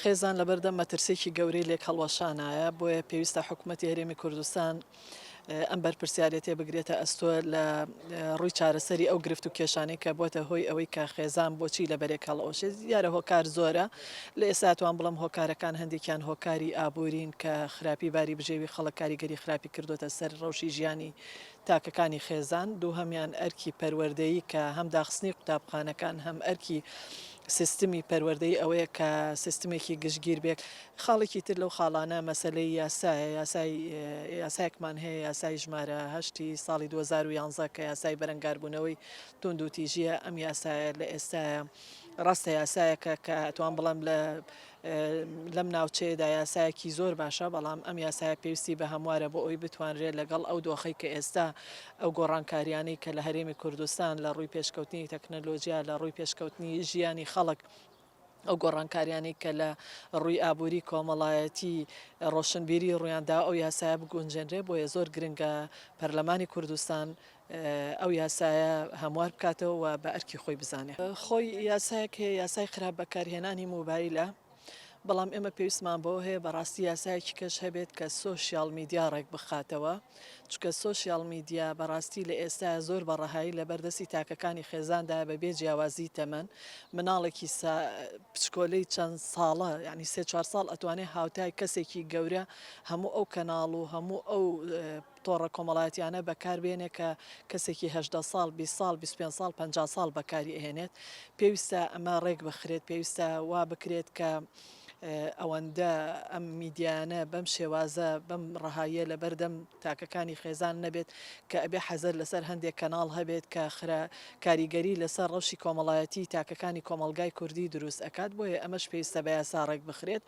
خێزان لەبەردەم مەترسێکی گەورەی لێک هەڵوەشانایە بۆیە پێویستە حکوومەتی هەرێمی کوردستان ئەم بەرپرسیارەتێ بگرێتە ئەستۆ لە ڕووی چارەسەری ئەو گرفت و کێشانەی کە بۆتە هۆی ئەوەی کە خێزان بۆچی لە بەرێک هەڵەوەشێت دیارە هۆکار زۆرە لە ئێستا توان بڵم هۆکارەکان هەندێکیان هۆکاری ئابوورین کە خراپی باری بژێوی خەڵک کاریگەری خراپی کردوتە سەر ڕەوشی ژیانی تاکەکانی خێزان دوو هەمیان ئەرکی پەروەردەیی کە هەم داخستنی قوتابخانەکان هەم ئەرکی سیستمی پەروەردەی ئەوەیە کە سیستمێکی گشتگیر بێت خاڵێکی تر لەو خاڵانە مەسلەی یاسایەکمان هەیە یاسای ژمارە هەشتی ساڵی 2011 کە یاسای بەرەنگاربوونەوەی تونند و تیژیە ئەم یاسایە لە ئێستاە ڕاستە یاسایەکە کە ئەتوان بڵم لەم ناوچەیەدا یاسایەکی زۆر باشە بەڵام ئەم یاسایە پێویستی بە هەموارە بۆ ئەوی بتوانرێت لەگەڵ ئەو دۆخەی کە ئێستا ئەو گۆڕانکاریانەی کە لە هەرێمی کوردستان لە ڕووی پێشکەوتنی تەکنەلۆژیا لە ڕووی پێشکەوتنی ژیانی خەڵک ئەو گۆڕانکاریانی کە لە ڕووی ئابووری کۆمەڵایەتی ڕۆشنبیری ڕوویاندا ئەو یاسایە بگونجێنرێ بۆیە زۆر گرنگە پەرلەمانی کوردستان ئەو یاسایە هەموار بکاتەوە و بە ئەرکی خۆی بزانێ خۆی یاسایەک هەیە یاسای خراپ بەکارهێنانی موبایلە بەڵام ئێمە پێویستمان بۆ هەیە بەڕاستی یاسایەکی کەش هەبێت کە سۆشیاڵ میدیا ڕێکبخاتەوە چکە سۆشیاڵ میدیا بەڕاستی لە ئێستا زۆر بەڕەهایی لە بەردەستی تاکەکانی خێزاندا بەبێ جیاوازی تەمەن مناڵێکی پچکۆلەی چەند ساڵە یعنی 3-4 ساڵ ئەتوانێت هاوتای کەسێکی گەورە هەموو ئەو کەناڵ و هەموو ئەو تۆڕە کۆمەڵایەتیانە بەکاربێنێ کە کەسێکی 18 ساڵ 20 ساڵ 25 ساڵ 50 ساڵ بەکاری ئەهێنێت پێویستە ئەمە ڕێک بخرێت پێویستە وا بکرێت کە ئەوەندە ئەم میدیانە بەم شێوازە بەم ڕەهاییە لە بەردەم تاکەکانی خێزان نەبێت کە ئەبێ حەزەر لەسەر هەندێک کەناڵ هەبێت کە کاریگەری لەسەر ڕەوشی کۆمەڵایەتی تاکەکانی کۆمەلگای کوردی دروست ئەکات بۆیە ئەمەش پێویستە بە یاسا ڕێک بخرێت